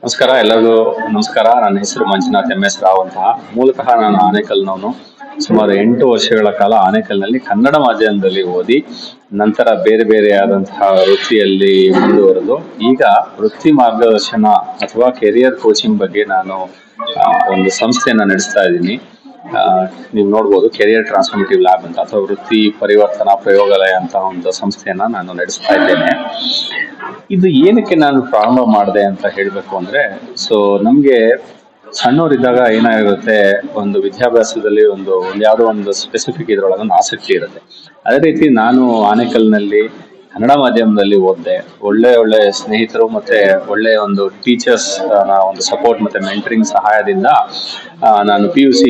ನಮಸ್ಕಾರ, ಎಲ್ಲರಿಗೂ ನಮಸ್ಕಾರ. ನನ್ನ ಹೆಸರು ಮಂಜುನಾಥ್ MS ರಾವ್ ಅಂತ. ಮೂಲತಃ ನಾನು ಆನೇಕಲ್ನವನು. ಸುಮಾರು 8 ವರ್ಷಗಳ ಕಾಲ ಆನೇಕಲ್ನಲ್ಲಿ ಕನ್ನಡ ಮಾಧ್ಯಮದಲ್ಲಿ ಓದಿ, ನಂತರ ಬೇರೆ ಬೇರೆ ಆದಂತಹ ವೃತ್ತಿಯಲ್ಲಿ ಮುಂದುವರೆದು, ಈಗ ವೃತ್ತಿ ಮಾರ್ಗದರ್ಶನ ಅಥವಾ ಕೆರಿಯರ್ ಕೋಚಿಂಗ್ ಬಗ್ಗೆ ನಾನು ಒಂದು ಸಂಸ್ಥೆಯನ್ನ ನಡೆಸ್ತಾ ಇದ್ದೀನಿ. ನೀವು ನೋಡ್ಬೋದು, ಕೆರಿಯರ್ ಟ್ರಾನ್ಸ್ಫಾರ್ಮೇಟಿವ್ ಲ್ಯಾಬ್ ಅಂತ ಅಥವಾ ವೃತ್ತಿ ಪರಿವರ್ತನಾ ಪ್ರಯೋಗಾಲಯ ಅಂತ ಒಂದು ಸಂಸ್ಥೆಯನ್ನ ನಾನು ನಡೆಸ್ತಾ ಇದ್ದೇನೆ. ಇದು ಏನಕ್ಕೆ ನಾನು ಪ್ರಾರಂಭ ಮಾಡಿದೆ ಅಂತ ಹೇಳಬೇಕು ಅಂದ್ರೆ, ನಮ್ಗೆ ಸಣ್ಣವರಿದ್ದಾಗ ಏನಾಗಿರುತ್ತೆ, ಒಂದು ವಿದ್ಯಾಭ್ಯಾಸದಲ್ಲಿ ಒಂದು ಯಾವುದೋ ಒಂದು ಸ್ಪೆಸಿಫಿಕ್ ಇದ್ರೊಳಗೆ ಒಂದು ಆಸಕ್ತಿ ಇರುತ್ತೆ. ಅದೇ ರೀತಿ ನಾನು ಆನೇಕಲ್ನಲ್ಲಿ ಕನ್ನಡ ಮಾಧ್ಯಮದಲ್ಲಿ ಓದಿದೆ. ಒಳ್ಳೆ ಸ್ನೇಹಿತರು ಮತ್ತೆ ಒಳ್ಳೆ ಒಂದು ಟೀಚರ್ಸ್ ಒಂದು ಸಪೋರ್ಟ್ ಮತ್ತೆ ಮೆಂಟರಿಂಗ್ ಸಹಾಯದಿಂದ ನಾನು PUC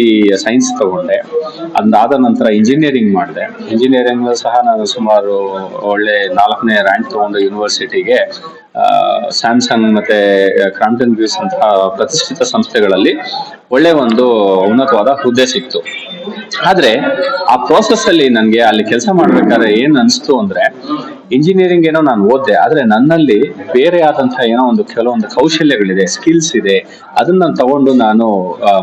ಸೈನ್ಸ್ ತಗೊಂಡೆ. ಅದಾದ ನಂತರ ಇಂಜಿನಿಯರಿಂಗ್ ಮಾಡಿದೆ. ಇಂಜಿನಿಯರಿಂಗ್ ಸಹ ನಾನು ಸುಮಾರು ಒಳ್ಳೆ 4ನೇ ರ್ಯಾಂಕ್ ತಗೊಂಡು ಯೂನಿವರ್ಸಿಟಿಗೆ ಸ್ಯಾಮ್ಸಂಗ್ ಮತ್ತೆ ಕ್ರಾಂಪ್ಟನ್ ಗ್ರೀವ್ಸ್ ಅಂತಹ ಪ್ರತಿಷ್ಠಿತ ಸಂಸ್ಥೆಗಳಲ್ಲಿ ಒಳ್ಳೆ ಒಂದು ಉನ್ನತವಾದ ಹುದ್ದೆ ಸಿಕ್ತು. ಆದ್ರೆ ಆ ಪ್ರೋಸೆಸ್ ಅಲ್ಲಿ ನನ್ಗೆ ಅಲ್ಲಿ ಕೆಲಸ ಮಾಡ್ಬೇಕಾದ್ರೆ ಏನ್ ಅನ್ಸ್ತು ಅಂದ್ರೆ, ಇಂಜಿನಿಯರಿಂಗ್ ಏನೋ ನಾನು ಓದ್ದೆ, ಆದ್ರೆ ನನ್ನಲ್ಲಿ ಬೇರೆ ಆದಂತಹ ಏನೋ ಒಂದು ಕೆಲವೊಂದು ಕೌಶಲ್ಯಗಳಿದೆ, ಸ್ಕಿಲ್ಸ್ ಇದೆ. ಅದನ್ನ ನಾನು ತಗೊಂಡು ನಾನು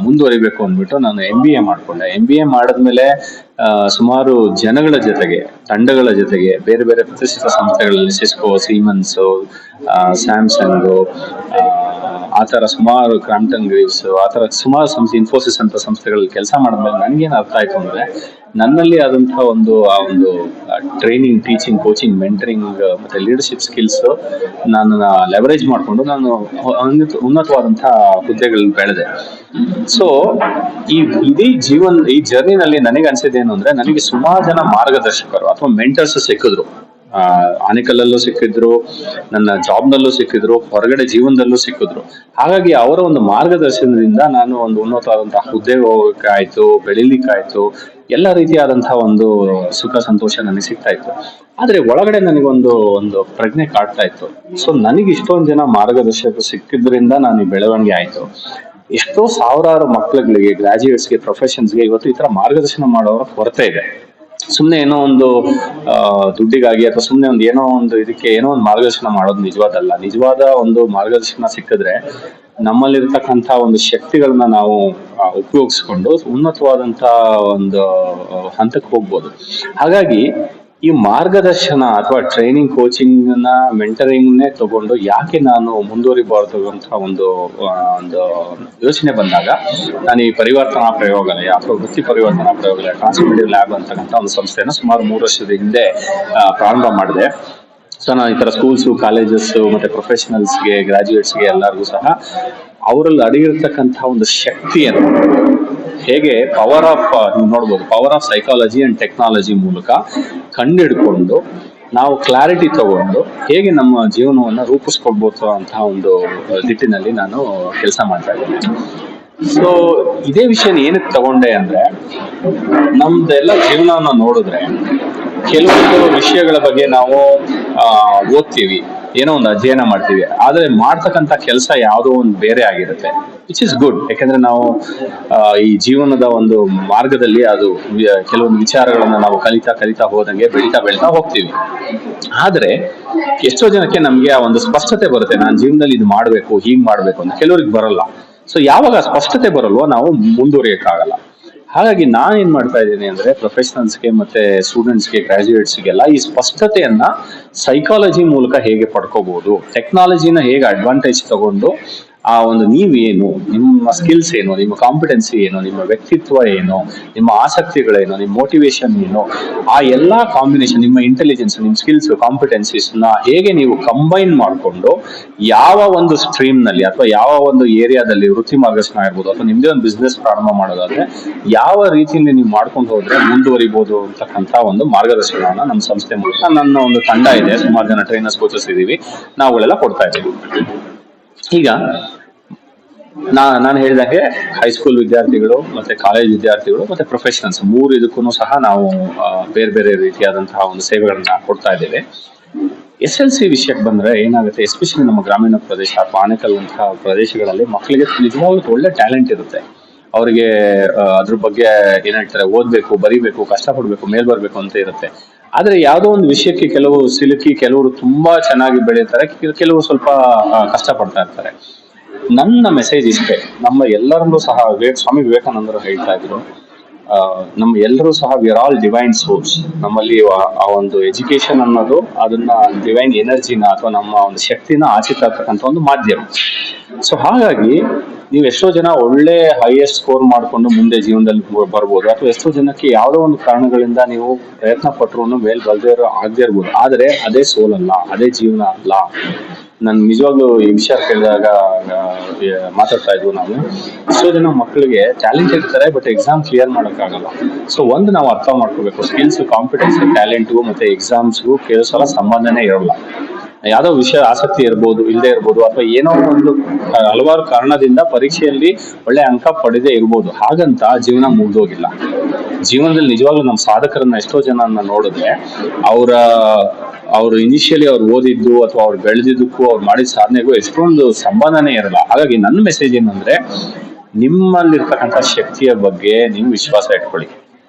ಮುಂದುವರಿಬೇಕು ಅಂದ್ಬಿಟ್ಟು ನಾನು MBA ಮಾಡ್ಕೊಂಡೆ. MBA ಮಾಡಿದ್ಮೇಲೆ ಸುಮಾರು ಜನಗಳ ಜೊತೆಗೆ, ತಂಡಗಳ ಜೊತೆಗೆ ಬೇರೆ ಬೇರೆ ಪ್ರತಿಷ್ಠಿತ ಸಂಸ್ಥೆಗಳಲ್ಲಿ ಸಿಸ್ಕೋ, ಸೀಮನ್ಸ್, ಸ್ಯಾಮ್ಸಂಗ್, ಆತರ ಸುಮಾರು ಕ್ರಾಂಪ್ಟನ್ ಗ್ರೀವ್ಸ್, ಆತರ ಸುಮಾರು ಸಂಸ್ಥೆ, ಇನ್ಫೋಸಿಸ್ ಅಂತ ಸಂಸ್ಥೆಗಳಲ್ಲಿ ಕೆಲಸ ಮಾಡಿದ್ಮೇಲೆ ನನ್ಗೇನ್ ಅರ್ಥ ಆಯ್ತು ಅಂದ್ರೆ, ನನ್ನಲ್ಲಿ ಆದಂತಹ ಒಂದು ಟ್ರೈನಿಂಗ್, ಟೀಚಿಂಗ್, ಕೋಚಿಂಗ್, ಮೆಂಟರಿಂಗ್ ಮತ್ತೆ ಲೀಡರ್ಶಿಪ್ ಸ್ಕಿಲ್ಸ್ ನಾನು ಲೆವರೇಜ್ ಮಾಡ್ಕೊಂಡು ನಾನು ಉನ್ನತವಾದಂತಹ ಹುದ್ದೆಗಳಲ್ಲಿ ಬೆಳೆದೆ. ಸೊ ಈ ಜರ್ನಿನಲ್ಲಿ ನನಗೆ ಅನ್ಸಿದ್ದೇನು ಅಂದ್ರೆ, ನನಗೆ ಸುಮಾರು ಜನ ಮಾರ್ಗದರ್ಶಕರು ಅಥವಾ ಮೆಂಟರ್ಸ್ ಸಿಕ್ಕಿದ್ರು. ಆನೇಕಲ್ಲಲ್ಲೂ ಸಿಕ್ಕಿದ್ರು, ನನ್ನ ಜಾಬ್ನಲ್ಲೂ ಸಿಕ್ಕಿದ್ರು, ಹೊರಗಡೆ ಜೀವನದಲ್ಲೂ ಸಿಕ್ಕಿದ್ರು. ಹಾಗಾಗಿ ಅವರ ಒಂದು ಮಾರ್ಗದರ್ಶನದಿಂದ ನಾನು ಒಂದು ಉನ್ನತವಾದಂತಹ ಹುದ್ದೆಗೆ ಹೋಗಕ್ಕಾಯ್ತು, ಬೆಳಿಲಿಕ್ಕಾಯ್ತು. ಎಲ್ಲ ರೀತಿಯಾದಂತಹ ಒಂದು ಸುಖ ಸಂತೋಷ ನನಗೆ ಸಿಗ್ತಾ ಇತ್ತು. ಆದ್ರೆ ಒಳಗಡೆ ನನಗೊಂದು ಪ್ರಜ್ಞೆ ಕಾಡ್ತಾ ಇತ್ತು. ನನಗೆ ಇಷ್ಟೊಂದು ಜನ ಮಾರ್ಗದರ್ಶಕರು ಸಿಕ್ಕಿದ್ರಿಂದ ನಾನು ಈ ಬೆಳವಣಿಗೆ ಆಯ್ತು. ಎಷ್ಟೋ ಸಾವಿರಾರು ಮಕ್ಕಳುಗಳಿಗೆ, ಗ್ರಾಜುಯೇಟ್ಸ್ಗೆ, ಪ್ರೊಫೆಷನ್ಸ್ಗೆ ಇವತ್ತು ಈ ತರ ಮಾರ್ಗದರ್ಶನ ಮಾಡೋರ ಕೊರತೆ ಇದೆ. ಸುಮ್ನೆ ಏನೋ ಒಂದು ದುಡ್ಡಿಗಾಗಿ ಅಥವಾ ಸುಮ್ನೆ ಏನೋ ಒಂದು ಇದಕ್ಕೆ ಏನೋ ಒಂದು ಮಾರ್ಗದರ್ಶನ ಮಾಡೋದು ನಿಜವಾದಲ್ಲ. ನಿಜವಾದ ಒಂದು ಮಾರ್ಗದರ್ಶನ ಸಿಕ್ಕಿದ್ರೆ ನಮ್ಮಲ್ಲಿರ್ತಕ್ಕಂಥ ಒಂದು ಶಕ್ತಿಗಳನ್ನ ನಾವು ಉಪಯೋಗಿಸ್ಕೊಂಡು ಉನ್ನತವಾದಂತ ಒಂದು ಹಂತಕ್ಕೆ ಹೋಗ್ಬೋದು. ಹಾಗಾಗಿ ಈ ಮಾರ್ಗದರ್ಶನ ಅಥವಾ ಟ್ರೈನಿಂಗ್, ಕೋಚಿಂಗ್ ನ, ಮೆಂಟರಿಂಗ್ ತಗೊಂಡು ಯಾಕೆ ನಾನು ಮುಂದುವರಿಬಾರ್ದು ಅಂತ ಒಂದು ಯೋಚನೆ ಬಂದಾಗ, ನಾನು ಈ ಪರಿವರ್ತನಾ ಪ್ರಯೋಗಾಲಯ ಅಥವಾ ವೃತ್ತಿ ಪರಿವರ್ತನಾ ಪ್ರಯೋಗಾಲಯ, ಟ್ರಾನ್ಸ್ಫಾರ್ಮೇಟಿವ್ ಲ್ಯಾಬ್ ಅಂತಕ್ಕಂಥ ಒಂದು ಸಂಸ್ಥೆನ ಸುಮಾರು 3 ವರ್ಷದ ಹಿಂದೆ ಪ್ರಾರಂಭ ಮಾಡಿದೆ. ನಾನು ಈ ತರ ಸ್ಕೂಲ್ಸು, ಕಾಲೇಜಸ್ ಮತ್ತೆ ಪ್ರೊಫೆಷನಲ್ಸ್ಗೆ, ಗ್ರಾಜುಯೇಟ್ಸ್ಗೆ ಎಲ್ಲರಿಗೂ ಸಹ ಅವರಲ್ಲಿ ಅಡಗಿರ್ತಕ್ಕಂಥ ಒಂದು ಶಕ್ತಿಯನ್ನು ಹೇಗೆ ನೀವು ನೋಡ್ಬೋದು, power of psychology and technology ಮೂಲಕ ಕಂಡಿಡ್ಕೊಂಡು ನಾವು ಕ್ಲಾರಿಟಿ ತಗೊಂಡು ಹೇಗೆ ನಮ್ಮ ಜೀವನವನ್ನ ರೂಪಿಸ್ಕೊಳ್ಬೋದು ಅಂತ ಒಂದು ನಿಟ್ಟಿನಲ್ಲಿ ನಾನು ಕೆಲಸ ಮಾಡ್ತಾ ಇದ್ದೇನೆ. ಇದೇ ವಿಷಯ ಏನಕ್ಕೆ ತಗೊಂಡೆ ಅಂದ್ರೆ, ನಮ್ದೆಲ್ಲ ಜೀವನವನ್ನ ನೋಡಿದ್ರೆ ಕೆಲವೊಂದು ವಿಷಯಗಳ ಬಗ್ಗೆ ನಾವು ಓದ್ತೀವಿ, ಏನೋ ಒಂದು ಅಧ್ಯಯನ ಮಾಡ್ತೀವಿ, ಆದ್ರೆ ಮಾಡ್ತಕ್ಕಂಥ ಕೆಲಸ ಯಾವುದೋ ಒಂದು ಬೇರೆ ಆಗಿರುತ್ತೆ. Which is good. ಯಾಕಂದ್ರೆ ನಾವು ಈ ಜೀವನದ ಒಂದು ಮಾರ್ಗದಲ್ಲಿ ಅದು ಕೆಲವೊಂದು ವಿಚಾರಗಳನ್ನ ನಾವು ಕಲಿತಾ ಹೋದಂಗೆ ಬೆಳಿತಾ ಹೋಗ್ತೀವಿ. ಆದ್ರೆ ಎಷ್ಟೋ ಜನಕ್ಕೆ ನಮ್ಗೆ ಆ ಒಂದು ಸ್ಪಷ್ಟತೆ ಬರುತ್ತೆ, ನಾನು ಜೀವನದಲ್ಲಿ ಇದು ಮಾಡ್ಬೇಕು, ಹೀಗ್ ಮಾಡ್ಬೇಕು ಅಂತ. ಕೆಲವ್ರಿಗೆ ಬರಲ್ಲ. ಯಾವಾಗ ಸ್ಪಷ್ಟತೆ ಬರಲ್ವೋ ನಾವು ಮುಂದುವರಿಯಕ್ಕಾಗಲ್ಲ. ಹಾಗಾಗಿ ನಾನೇನ್ ಮಾಡ್ತಾ ಇದ್ದೀನಿ ಅಂದ್ರೆ, ಪ್ರೊಫೆಷನಲ್ಸ್ಗೆ ಮತ್ತೆ ಸ್ಟೂಡೆಂಟ್ಸ್ಗೆ, ಗ್ರಾಜುಯೇಟ್ಸ್ಗೆಲ್ಲ ಈ ಸ್ಪಷ್ಟತೆಯನ್ನ ಸೈಕಾಲಜಿ ಮೂಲಕ ಹೇಗೆ ಪಡ್ಕೋಬಹುದು, ಟೆಕ್ನಾಲಜಿನ ಹೇಗೆ ಅಡ್ವಾಂಟೇಜ್ ತಗೊಂಡು ಆ ಒಂದು ನೀವೇನು, ನಿಮ್ಮ ಸ್ಕಿಲ್ಸ್ ಏನು, ನಿಮ್ಮ ಕಾಂಪಿಟೆನ್ಸಿ ಏನು, ನಿಮ್ಮ ವ್ಯಕ್ತಿತ್ವ ಏನು, ನಿಮ್ಮ ಆಸಕ್ತಿಗಳೇನು, ನಿಮ್ಮ ಮೋಟಿವೇಶನ್ ಏನು, ಆ ಎಲ್ಲಾ ಕಾಂಬಿನೇಷನ್, ನಿಮ್ಮ ಇಂಟೆಲಿಜೆನ್ಸ್, ನಿಮ್ಮ ಸ್ಕಿಲ್ಸ್, ಕಾಂಪಿಟೆನ್ಸೀಸ್ ನ ಹೇಗೆ ನೀವು ಕಂಬೈನ್ ಮಾಡಿಕೊಂಡು ಯಾವ ಒಂದು ಸ್ಟ್ರೀಮ್ ನಲ್ಲಿ ಅಥವಾ ಯಾವ ಒಂದು ಏರಿಯಾದಲ್ಲಿ ವೃತ್ತಿ ಮಾರ್ಗದರ್ಶನ ಆಗಿರ್ಬೋದು, ಅಥವಾ ನಿಮ್ದೇ ಒಂದು ಬಿಸ್ನೆಸ್ ಪ್ರಾರಂಭ ಮಾಡೋದಾದ್ರೆ ಯಾವ ರೀತಿಯಲ್ಲಿ ನೀವು ಮಾಡ್ಕೊಂಡು ಹೋದ್ರೆ ಮುಂದುವರಿಬಹುದು ಅಂತಕ್ಕಂಥ ಒಂದು ಮಾರ್ಗದರ್ಶನವನ್ನ ನಮ್ಮ ಸಂಸ್ಥೆ ಮೂಲಕ, ನನ್ನ ಒಂದು ತಂಡ ಇದೆ, ಸುಮಾರು ಜನ ಟ್ರೈನರ್ಸ್, ಕೋಚಸ್ ಇದೀವಿ, ನಾವುಗಳೆಲ್ಲ ಕೊಡ್ತಾ ಇದ್ದೀವಿ. ಈಗ ನಾನು ಹೇಳಿದಾಗೆ ಹೈಸ್ಕೂಲ್ ವಿದ್ಯಾರ್ಥಿಗಳು ಮತ್ತೆ ಕಾಲೇಜ್ ವಿದ್ಯಾರ್ಥಿಗಳು ಮತ್ತೆ ಪ್ರೊಫೆಷನಲ್ಸ್ 3 ಇದಕ್ಕೂ ಸಹ ನಾವು ಬೇರೆ ಬೇರೆ ರೀತಿಯಾದಂತಹ ಒಂದು ಸೇವೆಗಳನ್ನ ಕೊಡ್ತಾ ಇದ್ದೇವೆ. SLC ವಿಷಯಕ್ಕೆ ಬಂದ್ರೆ ಏನಾಗುತ್ತೆ, ಎಸ್ಪೆಷಲಿ ನಮ್ಮ ಗ್ರಾಮೀಣ ಪ್ರದೇಶ ಅಥವಾ ಆನೇಕಲ್ ಅಂತಹ ಪ್ರದೇಶಗಳಲ್ಲಿ ಮಕ್ಕಳಿಗೆ ನಿಜವಾಗ್ಲೂ ಒಳ್ಳೆ ಟ್ಯಾಲೆಂಟ್ ಇರುತ್ತೆ. ಅವರಿಗೆ ಅದ್ರ ಬಗ್ಗೆ ಏನ್ ಹೇಳ್ತಾರೆ, ಓದ್ಬೇಕು, ಬರಿಬೇಕು, ಕಷ್ಟಪಡ್ಬೇಕು, ಮೇಲ್ ಬರ್ಬೇಕು ಅಂತ ಇರುತ್ತೆ. ಆದ್ರೆ ಯಾವ್ದೋ ಒಂದು ವಿಷಯಕ್ಕೆ ಕೆಲವು ಸಿಲುಕಿ, ಕೆಲವರು ತುಂಬಾ ಚೆನ್ನಾಗಿ ಬೆಳೀತಾರೆ, ಕೆಲವರು ಸ್ವಲ್ಪ ಕಷ್ಟಪಡ್ತಾ ಇರ್ತಾರೆ. ನನ್ನ ಮೆಸೇಜ್ ಇಷ್ಟೇ, ನಮ್ಮ ಎಲ್ಲರಲ್ಲೂ ಸಹ ಸ್ವಾಮಿ ವಿವೇಕಾನಂದರು ಹೇಳ್ತಾ ಇದ್ರು, ನಮ್ಮ ಎಲ್ಲರೂ ಸಹ we are all divine source. ನಮ್ಮಲ್ಲಿ ಆ ಒಂದು ಎಜುಕೇಶನ್ ಅನ್ನೋದು ಅದನ್ನ ಡಿವೈನ್ ಎನರ್ಜಿನ ಅಥವಾ ನಮ್ಮ ಒಂದು ಶಕ್ತಿನ ಆಚೆ ತರ್ತಕ್ಕಂಥ ಒಂದು ಮಾಧ್ಯಮ. ಸೊ ಹಾಗಾಗಿ ನೀವು ಎಷ್ಟೋ ಜನ ಒಳ್ಳೆ ಹೈಯೆಸ್ಟ್ ಸ್ಕೋರ್ ಮಾಡ್ಕೊಂಡು ಮುಂದೆ ಜೀವನದಲ್ಲಿ ಬರ್ಬೋದು, ಅಥವಾ ಎಷ್ಟೋ ಜನಕ್ಕೆ ಯಾವುದೋ ಒಂದು ಕಾರಣಗಳಿಂದ ನೀವು ಪ್ರಯತ್ನ ಪಟ್ಟರು ಮೇಲ್ ಆಗದೆ ಇರ್ಬೋದು. ಆದ್ರೆ ಅದೇ ಸೋಲ್ ಅಲ್ಲ, ಅದೇ ಜೀವನ ಅಲ್ಲ. ನನ್ ನಿಜವಾಗ್ಲೂ ಈ ವಿಷಯ ಕೇಳಿದಾಗ ಮಾತಾಡ್ತಾ ಇದ್ವು ನಾವು, ಎಷ್ಟೋ ಜನ ಮಕ್ಕಳಿಗೆ ಟ್ಯಾಲೆಂಟ್ ಇರ್ತಾರೆ ಬಟ್ ಎಕ್ಸಾಮ್ ಕ್ಲಿಯರ್ ಆಗಲ್ಲ. ಸೊ ಒಂದು ನಾವು ಅರ್ಥ ಮಾಡ್ಕೋಬೇಕು, ಸ್ಕಿಲ್ಸ್, ಕಾಂಪಿಟೆನ್ಸ್, ಟ್ಯಾಲೆಂಟ್ಗೂ ಮತ್ತೆ ಎಕ್ಸಾಮ್ಸ್ಗೂ ಕೆಲವು ಸಲ ಸಂಬಂಧನೇ ಇರೋಲ್ಲ. ಯಾವ್ದೋ ವಿಷಯ ಆಸಕ್ತಿ ಇರ್ಬೋದು, ಇಲ್ಲದೆ ಇರ್ಬೋದು, ಅಥವಾ ಏನೋ ಒಂದು ಹಲವಾರು ಕಾರಣದಿಂದ ಪರೀಕ್ಷೆಯಲ್ಲಿ ಒಳ್ಳೆ ಅಂಕ ಪಡೆದೇ ಇರ್ಬೋದು. ಹಾಗಂತ ಜೀವನ ಮುಗ್ದೋಗಿಲ್ಲ. ಜೀವನದಲ್ಲಿ ನಿಜವಾಗ್ಲೂ ನಮ್ಮ ಸಾಧಕರನ್ನ ಎಷ್ಟೋ ಜನ ನೋಡಿದ್ರೆ ಅವ್ರು ಇನಿಷಿಯಲಿ ಅವ್ರು ಓದಿದ್ದು ಅಥವಾ ಅವ್ರು ಬೆಳೆದಿದ್ದಕ್ಕೂ ಅವ್ರು ಮಾಡಿದ ಸಾಧನೆಗೂ ಎಷ್ಟೊಂದು ಸಂಬಂಧನೇ ಇರಲ್ಲ. ಹಾಗಾಗಿ ನನ್ನ ಮೆಸೇಜ್ ಏನಂದ್ರೆ, ನಿಮ್ಮಲ್ಲಿರ್ತಕ್ಕಂಥ ಶಕ್ತಿಯ ಬಗ್ಗೆ ನೀವು ವಿಶ್ವಾಸ ಇಟ್ಕೊಳ್ಳಿ.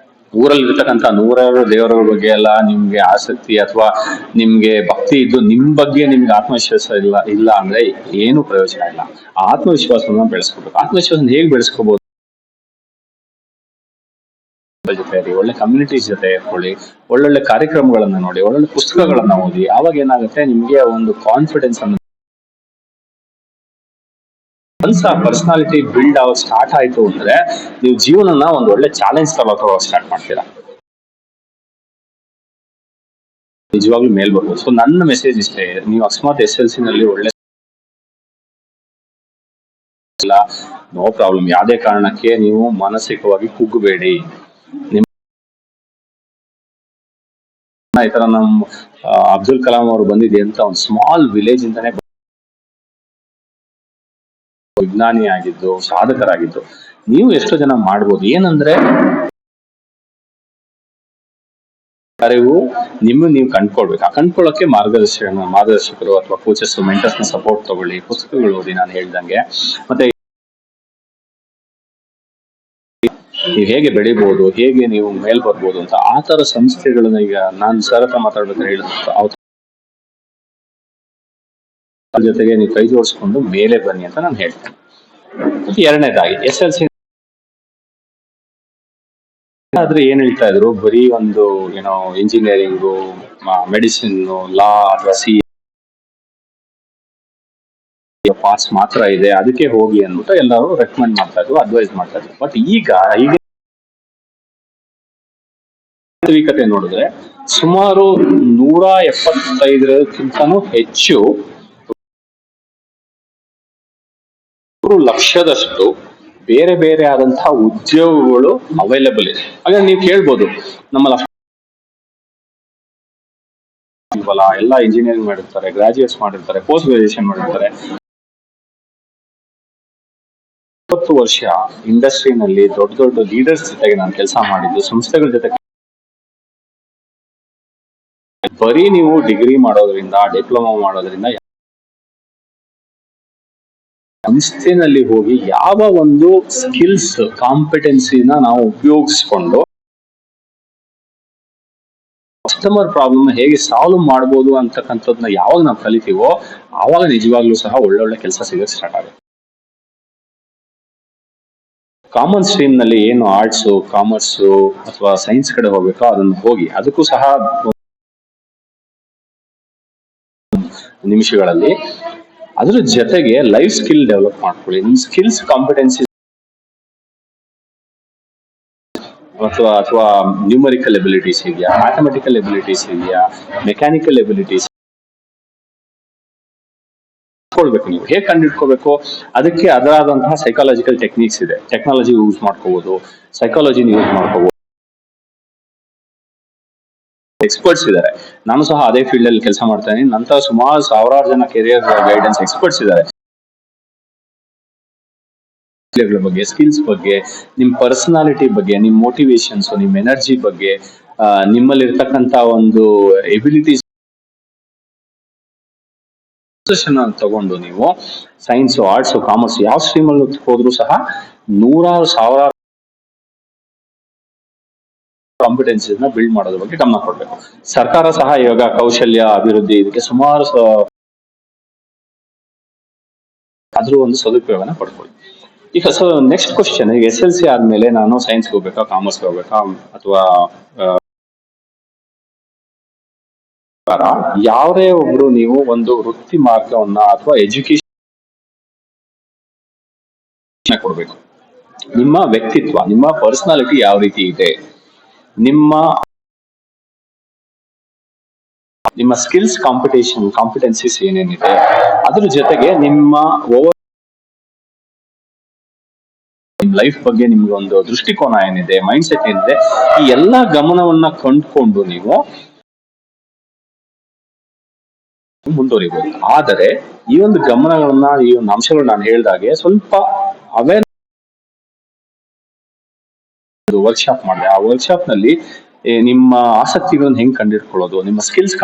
ಊರಲ್ಲಿರ್ತಕ್ಕಂಥ ನೂರಾರು ದೇವರ ಬಗ್ಗೆ ಎಲ್ಲ ನಿಮ್ಗೆ ಆಸಕ್ತಿ ಅಥವಾ ನಿಮ್ಗೆ ಭಕ್ತಿ ಇದ್ದು ನಿಮ್ ಬಗ್ಗೆ ನಿಮ್ಗೆ ಆತ್ಮವಿಶ್ವಾಸ ಇಲ್ಲ ಅಂದ್ರೆ ಏನು ಪ್ರಯೋಜನ ಇಲ್ಲ. ಆತ್ಮವಿಶ್ವಾಸವನ್ನ ಬೆಳೆಸ್ಕೋಬೇಕು. ಆತ್ಮವಿಶ್ವಾಸ ಹೇಗೆ ಬೆಳೆಸ್ಕೋಬಹುದು? ಜೊತೆ ಒಳ್ಳೆ ಕಮ್ಯುನಿಟೀಸ್ ಜೊತೆ ಇರ್ಕೊಳ್ಳಿ, ಒಳ್ಳೊಳ್ಳೆ ಕಾರ್ಯಕ್ರಮಗಳನ್ನ ನೋಡಿ, ಒಳ್ಳೊಳ್ಳೆ ಪುಸ್ತಕಗಳನ್ನ ಓದಿ. ಆವಾಗ ಏನಾಗುತ್ತೆ, ನಿಮ್ಗೆ ಒಂದು ಕಾನ್ಫಿಡೆನ್ಸ್ ಅನ್ನು ಪರ್ಸನಾಲಿಟಿ ಬಿಲ್ಡ್ ಆಗ ಸ್ಟಾರ್ಟ್ ಆಯ್ತು ಅಂದ್ರೆ ನೀವು ಜೀವನನ ಒಂದು ಒಳ್ಳೆ ಚಾಲೆಂಜ್ ತಗೊಳ್ಳೋ ಸ್ಟಾರ್ಟ್ ಮಾಡ್ತೀರಾ, ನಿಜವಾಗ್ಲೂ ಮೇಲ್ ಬರ್ಬೋದು. ಸೊ ನನ್ನ ಮೆಸೇಜ್ ಇಷ್ಟೇ, ನೀವು ಅಕಸ್ಮಾತ್ SLC ನಲ್ಲಿ ಒಳ್ಳೆ ನೋ ಪ್ರಾಬ್ಲಮ್, ಯಾವುದೇ ಕಾರಣಕ್ಕೆ ನೀವು ಮಾನಸಿಕವಾಗಿ ಕುಗ್ಗಬೇಡಿ. ಈ ತರ ನಮ್ಮ ಅಬ್ದುಲ್ ಕಲಾಂ ಅವರು ಬಂದಿದೆ ಅಂತ ಒಂದು ಸ್ಮಾಲ್ ವಿಲೇಜ್ ಇಂದಾನೆ ವಿಜ್ಞಾನಿ ಆಗಿದ್ದು, ಸಾಧಕರಾಗಿದ್ದು. ನೀವು ಎಷ್ಟೋ ಜನ ಮಾಡ್ಬೋದು. ಏನಂದ್ರೆ ಅರಿವು ನೀವು ಕಂಡ್ಕೊಳ್ಬೇಕು. ಆ ಕಂಡ್ಕೊಳ್ಳೋಕೆ ಮಾರ್ಗದರ್ಶಕರು ಅಥವಾ ಕೋಚಸ್, ಮೆಂಟರ್ಸ್ ನ ಸಪೋರ್ಟ್ ತಗೊಳ್ಳಿ, ಪುಸ್ತಕಗಳು ಓದಿ, ನಾನು ಹೇಳ್ದಂಗೆ. ಮತ್ತೆ ನೀವು ಹೇಗೆ ಬೆಳಿಬಹುದು, ಹೇಗೆ ನೀವು ಮೇಲ್ ಬರ್ಬೋದು ಅಂತ ಆ ತರ ಸಂಸ್ಥೆಗಳನ್ನ ಈಗ ನಾನು ಸರ್ ಹತ್ರ ಮಾತಾಡ್ಬೇಕಾದ್ರೆ ಹೇಳಿದ್ರು, ಜೊತೆಗೆ ನೀವು ಕೈ ಜೋಡಿಸ್ಕೊಂಡು ಮೇಲೆ ಬನ್ನಿ ಅಂತ ನಾನು ಹೇಳ್ತೇನೆ. ಮತ್ತೆ ಎರಡನೇದಾಗಿ SLC ಆದ್ರೆ ಏನ್ ಹೇಳ್ತಾ ಇದ್ರು, ಬರೀ ಒಂದು ಏನೋ ಇಂಜಿನಿಯರಿಂಗು, ಮೆಡಿಸಿನ್, ಲಾ ಅಥವಾ ಪಾಸ್ ಮಾತ್ರ ಇದೆ, ಅದಕ್ಕೆ ಹೋಗಿ ಅಂದ್ಬಿಟ್ಟು ಎಲ್ಲರೂ ರೆಕಮೆಂಡ್ ಮಾಡ್ತಾ ಇದ್ರು, ಅಡ್ವೈಸ್ ಮಾಡ್ತಾ ಇದ್ರು. ಬಟ್ ಈಗ ವಾಸ್ತವಿಕತೆ ನೋಡಿದ್ರೆ ಸುಮಾರು 175ಕ್ಕಿಂತನೂ ಹೆಚ್ಚು ಲಕ್ಷದಷ್ಟು ಬೇರೆ ಬೇರೆ ಆದಂತಹ ಉದ್ಯೋಗಗಳು ಅವೈಲೇಬಲ್ ಇದೆ. ಹಾಗಾಗಿ ನೀವು ಕೇಳ್ಬೋದು, ನಮ್ಮಲ್ಲಿ ಎಲ್ಲ ಇಂಜಿನಿಯರಿಂಗ್ ಮಾಡಿರ್ತಾರೆ, ಗ್ರಾಜುಯೇಟ್ಸ್ ಮಾಡಿರ್ತಾರೆ, ಪೋಸ್ಟ್ ಗ್ರಾಜುಯೇಷನ್ ಮಾಡಿರ್ತಾರೆ. 20 ವರ್ಷ ಇಂಡಸ್ಟ್ರಿನಲ್ಲಿ ದೊಡ್ಡ ದೊಡ್ಡ ಲೀಡರ್ಸ್ ಜೊತೆಗೆ ನಾನು ಕೆಲಸ ಮಾಡಿದ್ದು, ಸಂಸ್ಥೆಗಳ ಜೊತೆ. ಬರೀ ನೀವು ಡಿಗ್ರಿ ಮಾಡೋದ್ರಿಂದ, ಡಿಪ್ಲೊಮಾ ಮಾಡೋದ್ರಿಂದ ಸಂಸ್ಥೆನಲ್ಲಿ ಹೋಗಿ ಯಾವ ಒಂದು ಸ್ಕಿಲ್ಸ್, ಕಾಂಪಿಟೆನ್ಸಿನ ನಾವು ಉಪಯೋಗಿಸ್ಕೊಂಡು ಕಸ್ಟಮರ್ ಪ್ರಾಬ್ಲಮ್ ಹೇಗೆ ಸಾಲ್ವ್ ಮಾಡ್ಬೋದು ಅಂತಕ್ಕಂಥದ್ದನ್ನ ಯಾವಾಗ ನಾವು ಕಲಿತೀವೋ ಆವಾಗ ನಿಜವಾಗ್ಲೂ ಸಹ ಒಳ್ಳೊಳ್ಳೆ ಕೆಲಸ ಸಿಗೋಕೆ ಸ್ಟಾರ್ಟ್ ಆಗುತ್ತೆ. ಕಾಮನ್ ಸ್ಟ್ರೀಮ್ ನಲ್ಲಿ ಏನು ಆರ್ಟ್ಸ್, ಕಾಮರ್ಸ್ ಅಥವಾ ಸೈನ್ಸ್ ಕಡೆ ಹೋಗ್ಬೇಕೋ ಅದನ್ನ ಹೋಗಿ, ಅದಕ್ಕೂ ಸಹ ನಿಮಿಷಗಳಲ್ಲಿ. ಅದ್ರ ಜೊತೆಗೆ ಲೈಫ್ ಸ್ಕಿಲ್ ಡೆವಲಪ್ ಮಾಡ್ಕೊಳ್ಳಿ. ನಿಮ್ ಸ್ಕಿಲ್ಸ್, ಕಾಂಪಿಟೆನ್ಸಿ ಅಥವಾ ನ್ಯೂಮರಿಕಲ್ ಎಬಿಲಿಟೀಸ್ ಇದೆಯಾ, ಮ್ಯಾಥಮೆಟಿಕಲ್ ಎಬಿಲಿಟೀಸ್ ಇದೆಯಾ, ಮೆಕ್ಯಾನಿಕಲ್ ಎಬಿಲಿಟೀಸ್ ಕೊಳ್ಬೇಕು. ನೀವು ಹೇಗೆ ಕಂಡಿಡ್ಕೋಬೇಕು, ಅದಕ್ಕೆ ಅದರಾದಂತಹ ಸೈಕಾಲಜಿಕಲ್ ಟೆಕ್ನಿಕ್ಸ್ ಇದೆ. ಟೆಕ್ನಾಲಜಿ ಯೂಸ್ ಮಾಡ್ಕೋಬಹುದು, ಸೈಕಾಲಜಿನ ಯೂಸ್ ಮಾಡ್ಕೋಬಹುದು. ಎಕ್ಸ್ಪರ್ಟ್ಸ್ ಇದ್ದಾರೆ. ನಾನು ಸಹ ಅದೇ ಫೀಲ್ಡ್ ಅಲ್ಲಿ ಕೆಲಸ ಮಾಡ್ತೇನೆ. ನಂತರ ಸುಮಾರು ಸಾವಿರಾರು ಜನ ಕೆರಿಯರ್ ಗೈಡೆನ್ಸ್ ಎಕ್ಸ್ಪರ್ಟ್ಸ್ ಇದ್ದಾರೆ. ಬಗ್ಗೆ, ಸ್ಕಿಲ್ಸ್ ಬಗ್ಗೆ, ನಿಮ್ ಪರ್ಸನಾಲಿಟಿ ಬಗ್ಗೆ, ನಿಮ್ ಮೋಟಿವೇಶನ್ಸ್, ನಿಮ್ ಎನರ್ಜಿ ಬಗ್ಗೆ, ನಿಮ್ಮಲ್ಲಿ ಇರ್ತಕ್ಕಂತ ಒಂದು ಎಬಿಲಿಟೀಸ್ ತಗೊಂಡು ನೀವು ಸೈನ್ಸ್, ಆರ್ಟ್ಸ್, ಕಾಮರ್ಸ್ ಯಾವ ಸ್ಟ್ರೀಮ್ ಅಲ್ಲಿ ಹೋದ್ರು ಸಹ ನೂರಾರು ಸಾವಿರಾರು ಕಾಂಪಿಟೆನ್ಸಿಸ್ ನ ಬಿಲ್ಡ್ ಮಾಡೋದ್ರ ಬಗ್ಗೆ ಗಮನ ಕೊಡ್ಬೇಕು. ಸರ್ಕಾರ ಸಹ ಇವಾಗ ಕೌಶಲ್ಯ ಅಭಿವೃದ್ಧಿ ಇದಕ್ಕೆ ಸುಮಾರು ಅದ್ರ ಒಂದು ಸದುಪಯೋಗನ ಪಡ್ಕೊಳ್ಳಿ. ಈಗ ನೆಕ್ಸ್ಟ್ ಕ್ವಶನ್, ಈಗ SLC ಆದ್ಮೇಲೆ ನಾನು ಸೈನ್ಸ್ ಹೋಗ್ಬೇಕಾ, ಕಾಮರ್ಸ್ ಹೋಗ್ಬೇಕಾ, ಅಥವಾ ಯಾವ್ದೇ ಒಬ್ರು ನೀವು ಒಂದು ವೃತ್ತಿ ಮಾರ್ಗವನ್ನ ಅಥವಾ ಎಜುಕೇಶನ್ ಕೊಡ್ಬೇಕು. ನಿಮ್ಮ ವ್ಯಕ್ತಿತ್ವ, ನಿಮ್ಮ ಪರ್ಸನಾಲಿಟಿ ಯಾವ ರೀತಿ ಇದೆ, ನಿಮ್ಮ ಸ್ಕಿಲ್ಸ್, ಕಾಂಪಿಟೆನ್ಸಿಸ್ ಏನೇನಿದೆ, ಅದ್ರ ಜೊತೆಗೆ ನಿಮ್ಮ ಲೈಫ್ ಬಗ್ಗೆ ನಿಮ್ಗೆ ಒಂದು ದೃಷ್ಟಿಕೋನ ಏನಿದೆ, ಮೈಂಡ್ ಸೆಟ್ ಏನಿದೆ, ಈ ಎಲ್ಲಾ ಗಮನವನ್ನ ಕಂಡುಕೊಂಡು ನೀವು ಮುಂದುವರಿಬಹುದು. ಆದರೆ ಈ ಒಂದು ಗಮನಗಳನ್ನ, ಈ ಒಂದು ಅಂಶಗಳು ನಾನು ಹೇಳಿದಾಗೆ ಸ್ವಲ್ಪ ಅವೇರ್ ವರ್ಕ್ಶಾಪ್ ಮಾಡಿದೆ. ಆ ವರ್ಕ್ಶಾಪ್ ನಲ್ಲಿ ನಿಮ್ಮ ಆಸಕ್ತಿಗಳನ್ನ ಹೆಂಗ್ ಕಂಡಿಡ್ಕೊಳ್ಳೋದು, ನಿಮ್ಮ ಸ್ಕಿಲ್ಸ್,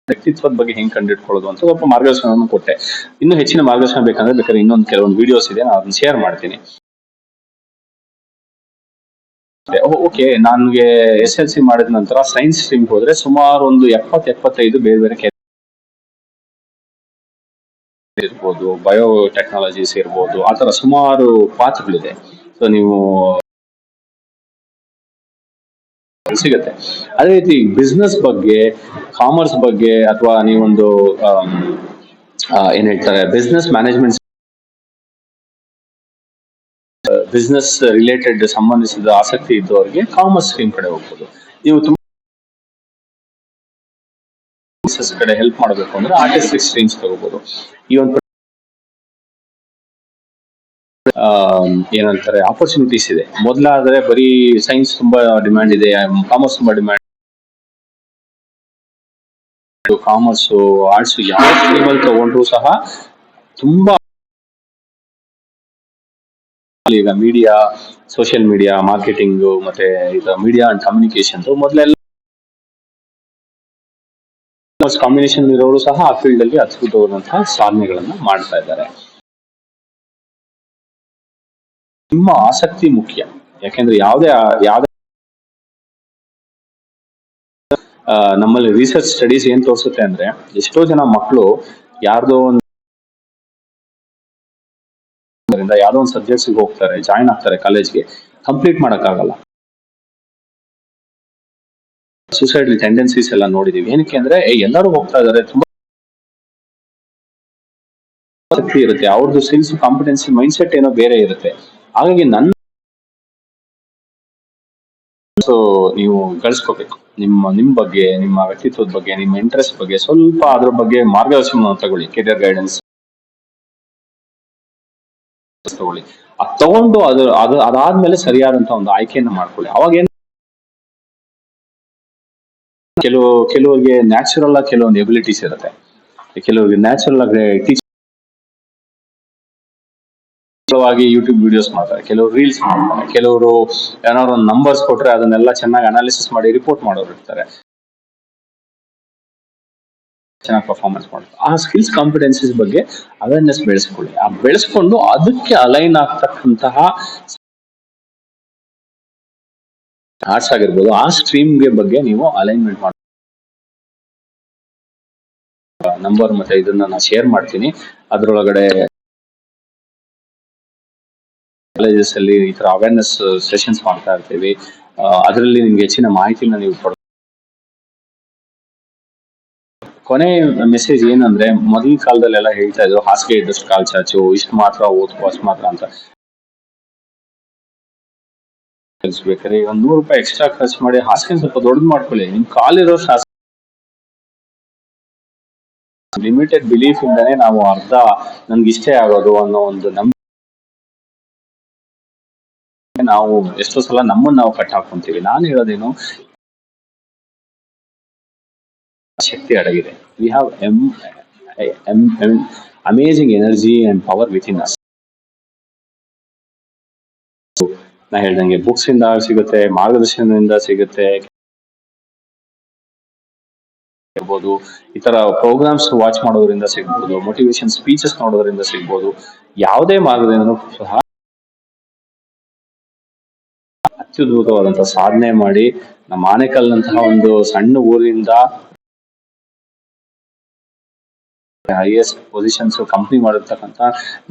ವ್ಯಕ್ತಿತ್ವದ ಬಗ್ಗೆ ಹೆಂಗ್ ಕಂಡಿಡ್ಕೊಳ್ಳೋದು ಅಂತ ಸ್ವಲ್ಪ ಮಾರ್ಗದರ್ಶನವನ್ನು ಕೊಟ್ಟೆ. ಇನ್ನು ಹೆಚ್ಚಿನ ಮಾರ್ಗದರ್ಶನ ಬೇಕಂದ್ರೆ ಬೇಕಾದ್ರೆ ಇನ್ನೊಂದು ಕೆಲವೊಂದು ವಿಡಿಯೋಸ್ ಇದೆ, ನಾನು ಅದನ್ನ ಶೇರ್ ಮಾಡ್ತೀನಿ. ಓಕೆ, ನನ್ಗೆ SLC ಮಾಡಿದ ನಂತರ ಸೈನ್ಸ್ ಸ್ಟ್ರೀಮ್ ಹೋದ್ರೆ ಸುಮಾರು ಒಂದು 70-75 ಬೇರೆ ಬೇರೆ ಇರ್ಬೋದು, ಬಯೋಟೆಕ್ನಾಲಜೀಸ್ ಇರ್ಬೋದು, ಆತರ ಸುಮಾರು ಪಾತ್ರಗಳಿದೆ. ಸೊ ನೀವು ಸಿಗುತ್ತೆ. ಅದೇ ರೀತಿ ಬಿಸ್ನೆಸ್ ಬಗ್ಗೆ, ಕಾಮರ್ಸ್ ಬಗ್ಗೆ, ಅಥವಾ ನೀವೊಂದು ಏನ್ ಹೇಳ್ತಾರೆ ಬಿಸ್ನೆಸ್ ಮ್ಯಾನೇಜ್ಮೆಂಟ್, ಬಿಸ್ನೆಸ್ ರಿಲೇಟೆಡ್ ಸಂಬಂಧಿಸಿದ ಆಸಕ್ತಿ ಇದ್ದವರಿಗೆ ಕಾಮರ್ಸ್ ಸ್ಟ್ರೀಮ್ ಕಡೆ ಹೋಗ್ಬೋದು. ನೀವು ತುಂಬಾ ಕಡೆ ಹೆಲ್ಪ್ ಮಾಡಬೇಕು ಅಂದ್ರೆ ಆರ್ಟಿಸ್ಟಿಕ್ ಸ್ಟ್ರೀಮ್ಸ್ ತಗೋಬಹುದು. ಈ ಒಂದು ಏನಂತಾರೆ ಆಪರ್ಚುನಿಟೀಸ್ ಇದೆ. ಮೊದಲಾದ್ರೆ ಬರೀ ಸೈನ್ಸ್ ತುಂಬಾ ಡಿಮ್ಯಾಂಡ್ ಇದೆ, ಕಾಮರ್ಸ್ ತುಂಬಾ ಡಿಮ್ಯಾಂಡ್, ಕಾಮರ್ಸ್, ಆರ್ಟ್ಸ್ ಯಾವ ಸ್ಟ್ರೀಮಲ್ಲಿ ತಗೊಂಡ್ರು ಸಹ ತುಂಬಾ ಈಗ ಮೀಡಿಯಾ, ಸೋಷಿಯಲ್ ಮೀಡಿಯಾ, ಮಾರ್ಕೆಟಿಂಗ್, ಮತ್ತೆ ಈಗ ಮೀಡಿಯಾ ಅಂಡ್ ಕಮ್ಯುನಿಕೇಶನ್ ಮೊದಲೆಲ್ಲ ಕಾಂಬಿನೇಷನ್ ಇರೋರು ಸಹ ಆ ಫೀಲ್ಡ್ ಅಲ್ಲಿ ಅದ್ಭುತವಾದಂತಹ ಸಾಧನೆಗಳನ್ನ ಮಾಡ್ತಾ ಇದ್ದಾರೆ. ನಿಮ್ಮ ಆಸಕ್ತಿ ಮುಖ್ಯ. ಯಾಕೆಂದ್ರೆ ಯಾವ್ದೇ ನಮ್ಮಲ್ಲಿ ರಿಸರ್ಚ್ ಸ್ಟಡೀಸ್ ಏನ್ ತೋರಿಸುತ್ತೆ ಅಂದ್ರೆ, ಎಷ್ಟೋ ಜನ ಮಕ್ಕಳು ಯಾರ್ದೋ ಯಾವ್ದೋ ಒಂದು ಸಬ್ಜೆಕ್ಟ್ಸ್ ಹೋಗ್ತಾರೆ, ಜಾಯಿನ್ ಆಗ್ತಾರೆ ಕಾಲೇಜ್ಗೆ, ಕಂಪ್ಲೀಟ್ ಮಾಡಕ್ಕಾಗಲ್ಲ. ಸೂಸೈಡಲ್ ಟೆಂಡೆನ್ಸೀಸ್ ಎಲ್ಲ ನೋಡಿದೀವಿ. ಏನಕ್ಕೆ ಅಂದ್ರೆ ಎಲ್ಲರೂ ಹೋಗ್ತಾ ಇದಾರೆ, ತುಂಬಾ ಆಸಕ್ತಿ ಇರುತ್ತೆ, ಅವ್ರದ್ದು ಸ್ಕಿಲ್ಸ್, ಕಾಂಪಿಟೆನ್ಸಿ, ಮೈಂಡ್ ಸೆಟ್ ಏನೋ ಬೇರೆ ಇರುತ್ತೆ. ಹಾಗಾಗಿ ನೀವು ಗಳಿಸ್ಕೋಬೇಕು. ನಿಮ್ ಬಗ್ಗೆ, ನಿಮ್ಮ ವ್ಯಕ್ತಿತ್ವದ ಬಗ್ಗೆ, ನಿಮ್ಮ ಇಂಟ್ರೆಸ್ಟ್ ಬಗ್ಗೆ ಸ್ವಲ್ಪ ಅದ್ರ ಬಗ್ಗೆ ಮಾರ್ಗದರ್ಶನ ತಗೊಳ್ಳಿ, ಕೆರಿಯರ್ ಗೈಡೆನ್ಸ್ ತಗೊಳ್ಳಿ. ಅದ್ ತಗೊಂಡು ಅದಾದ್ಮೇಲೆ ಸರಿಯಾದಂತ ಒಂದು ಆಯ್ಕೆಯನ್ನ ಮಾಡ್ಕೊಳ್ಳಿ. ಅವಾಗ ಏನ್, ಕೆಲವರಿಗೆ ನ್ಯಾಚುರಲ್ ಆಗಿ ಕೆಲವೊಂದು ಎಬಿಲಿಟೀಸ್ ಇರುತ್ತೆ, ಕೆಲವರಿಗೆ ನ್ಯಾಚುರಲ್ ಆಗಿ ಯೂಟ್ಯೂಬ್ ವಿಡಿಯೋಸ್ ಮಾಡ್ತಾರೆ, ಕೆಲವರು ರೀಲ್ಸ್ ಮಾಡ್ತಾರೆ, ಕೆಲವರು ಏನಾದ್ರು ಒಂದು ನಂಬರ್ಸ್ ಕೊಟ್ರೆ ಅದನ್ನೆಲ್ಲ ಚೆನ್ನಾಗಿ ಅನಾಲಿಸಿಸ್ ಮಾಡಿ ರಿಪೋರ್ಟ್ ಮಾಡೋರು ಇರ್ತಾರೆ, ಚೆನ್ನಾಗಿ ಪರ್ಫಾರ್ಮೆನ್ಸ್ ಮಾಡ್ತಾರೆ. ಆ ಸ್ಕಿಲ್ಸ್, ಕಾಂಪಿಟೆನ್ಸೀಸ್ ಬಗ್ಗೆ ಅವೇರ್ನೆಸ್ ಬೆಳೆಸ್ಕೊಳ್ಳಿ. ಆ ಬೆಳೆಸ್ಕೊಂಡು ಅದಕ್ಕೆ ಅಲೈನ್ ಆಗ್ತಕ್ಕಂತಹ ಆರ್ಟ್ಸ್ ಆಗಿರ್ಬೋದು, ಆ ಸ್ಟ್ರೀಮ್ಗೆ ಬಗ್ಗೆ ನೀವು ಅಲೈನ್ಮೆಂಟ್ ಮಾಡಿ ನಂಬರ್ ಮತ್ತೆ ಇದನ್ನ ನಾನು ಶೇರ್ ಮಾಡ್ತೀನಿ. ಅದ್ರೊಳಗಡೆ ಕಾಲೇಜಸ್ ಅಲ್ಲಿ ಈ ತರ ಅವೇರ್ನೆಸ್ ಸೆಷನ್ಸ್ ಮಾಡ್ತಾ ಇರ್ತೀವಿ. ಅದರಲ್ಲಿ ನಿಮ್ಗೆ ಹೆಚ್ಚಿನ ಮಾಹಿತಿನ ನೀವು ಕೊನೆ ಮೆಸೇಜ್ ಏನಂದ್ರೆ, ಮೊದಲ ಕಾಲದಲ್ಲೆಲ್ಲ ಹೇಳ್ತಾ ಇದ್ರು ಹಾಸಿಗೆ ಇದ್ದಷ್ಟು ಕಾಲ್ ಚಾಚು, ಇಷ್ಟು ಮಾತ್ರ ಓದ್ಕೋ, ಅಷ್ಟು ಮಾತ್ರ ಅಂತ. ಬೇಕಾದ್ರೆ ಒಂದ್ ₹100 ಎಕ್ಸ್ಟ್ರಾ ಖರ್ಚು ಮಾಡಿ ಹಾಸಿಗೆ ಸ್ವಲ್ಪ ದೊಡ್ಡದು ಮಾಡ್ಕೊಳ್ಳಿ. ನಿಮ್ ಕಾಲಿರೋ ಲಿಮಿಟೆಡ್ ಬಿಲೀಫ್ ಇಂದಾನೆ ನಾವು ಅರ್ಧ ನನ್ಗೆ ಇಷ್ಟೇ ಆಗೋದು ಅನ್ನೋ ಒಂದು ನಾವು ಎಷ್ಟೋ ಸಲ ನಮ್ಮನ್ನ ನಾವು ಕಟ್ ಹಾಕೊಂತೀವಿ. ನಾನು ಹೇಳೋದೇನು, ಶಕ್ತಿ ಅಡಗಿದೆ. We have amazing energy and power with in us. ನಾ ಹೇಳ್ದಂಗೆ ಬುಕ್ಸ್ ಇಂದ ಸಿಗುತ್ತೆ, ಮಾರ್ಗದರ್ಶನದಿಂದ ಸಿಗುತ್ತೆ, ಇರ್ಬೋದು, ಈ ತರ ಪ್ರೋಗ್ರಾಮ್ಸ್ ವಾಚ್ ಮಾಡೋದ್ರಿಂದ ಸಿಗ್ಬೋದು, ಮೋಟಿವೇಶನ್ ಸ್ಪೀಚಸ್ ನೋಡೋದ್ರಿಂದ ಸಿಗ್ಬೋದು. ಯಾವುದೇ ಮಾರ್ಗದಿಂದ ಸಹ ಅತ್ಯದ್ಭುತವಾದಂತಹ ಸಾಧನೆ ಮಾಡಿ ನಮ್ಮ ಆನೇಕಲ್ನಂತಹ ಒಂದು ಸಣ್ಣ ಊರಿಂದ IAS ಪೊಸಿಷನ್ಸ್ ಕಂಪ್ನಿ ಮಾಡಿರ್ತಕ್ಕಂಥ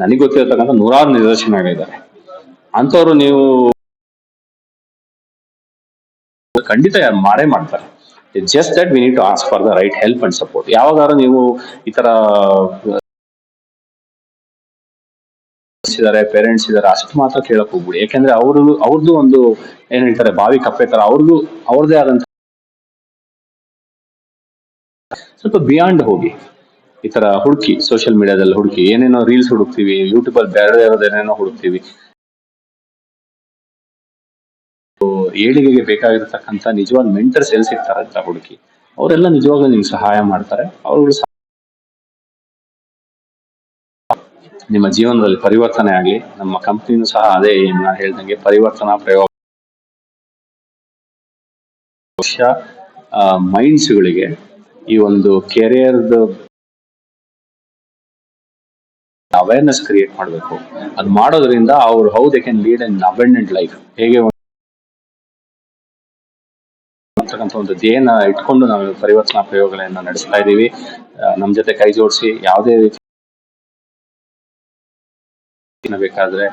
ನನಗೆ ಗೊತ್ತಿರತಕ್ಕಂಥ ನೂರಾರು ನಿದರ್ಶನಗಳಿದ್ದಾರೆ. ಅಂತವ್ರು ನೀವು ಖಂಡಿತ ಯಾರು ಮಾಡೇ ಮಾಡ್ತಾರೆ. Just that we need to ask for the right help and support. ಯಾವಾಗಾದ್ರೂ ನೀವು ಈ ತರ ಇದಾರೆ, ಪೇರೆಂಟ್ಸ್ ಇದಾರೆ ಅಷ್ಟು ಮಾತ್ರ ಕೇಳಕ್ ಹೋಗ್ಬಿಡಿ. ಯಾಕಂದ್ರೆ ಅವ್ರದ್ದು ಒಂದು ಏನ್ ಹೇಳ್ತಾರೆ ಬಾವಿ ಕಪ್ಪೆ ತರ ಅವ್ರದೇ ಆದಂತ ಸ್ವಲ್ಪ ಬಿಯಾಂಡ್ ಹೋಗಿ ಈ ತರ ಹುಡುಕಿ, ಸೋಷಿಯಲ್ ಮೀಡಿಯಾದಲ್ಲಿ ಹುಡುಕಿ, ಏನೇನೋ ರೀಲ್ಸ್ ಹುಡುಕ್ತಿವಿ, ಯೂಟ್ಯೂಬ್ ಅಲ್ಲಿ ಬೇರೆ ಏನೇನೋ ಹುಡುಕ್ತಿವಿ. ಏಳಿಗೆಗೆ ಬೇಕಾಗಿರತಕ್ಕಂತ ನಿಜವಾದ ಮೆಂಟರ್ಸ್ ಎಲ್ಲಿ ಸಿಗ್ತಾರೆ ಅಂತ ಹುಡುಕಿ. ಅವರೆಲ್ಲ ನಿಜವಾಗ್ಲೂ ನಿಮ್ಗೆ ಸಹಾಯ ಮಾಡ್ತಾರೆ. ಅವ್ರು ನಿಮ್ಮ ಜೀವನದಲ್ಲಿ ಪರಿವರ್ತನೆ ಆಗ್ಲಿ. ನಮ್ಮ ಕಂಪ್ನಿನೂ ಸಹ ಅದೇ ನಾನು ಹೇಳ್ದಂಗೆ ಪರಿವರ್ತನಾ ಪ್ರಯೋಗ ಮೈಂಡ್ಸ್ ಗಳಿಗೆ ಈ ಒಂದು ಕೆರಿಯರ್ ಅವೇರ್ನೆಸ್ ಕ್ರಿಯೇಟ್ ಮಾಡಬೇಕು. ಅದು ಮಾಡೋದ್ರಿಂದ ಅವ್ರು how they can lead an abundant life, ಹೇಗೆ ಅಂತಕ್ಕಂಥ ಒಂದು ಧ್ಯೇಯನ ಇಟ್ಕೊಂಡು ನಾವು ಪರಿವರ್ತನಾ ಪ್ರಯೋಗಗಳನ್ನ ನಡೆಸ್ತಾ ಇದ್ದೀವಿ. ನಮ್ಮ ಜೊತೆ ಕೈ ಜೋಡಿಸಿ ಯಾವುದೇ ರೀತಿ ಬೇಕಾದ್ರೆ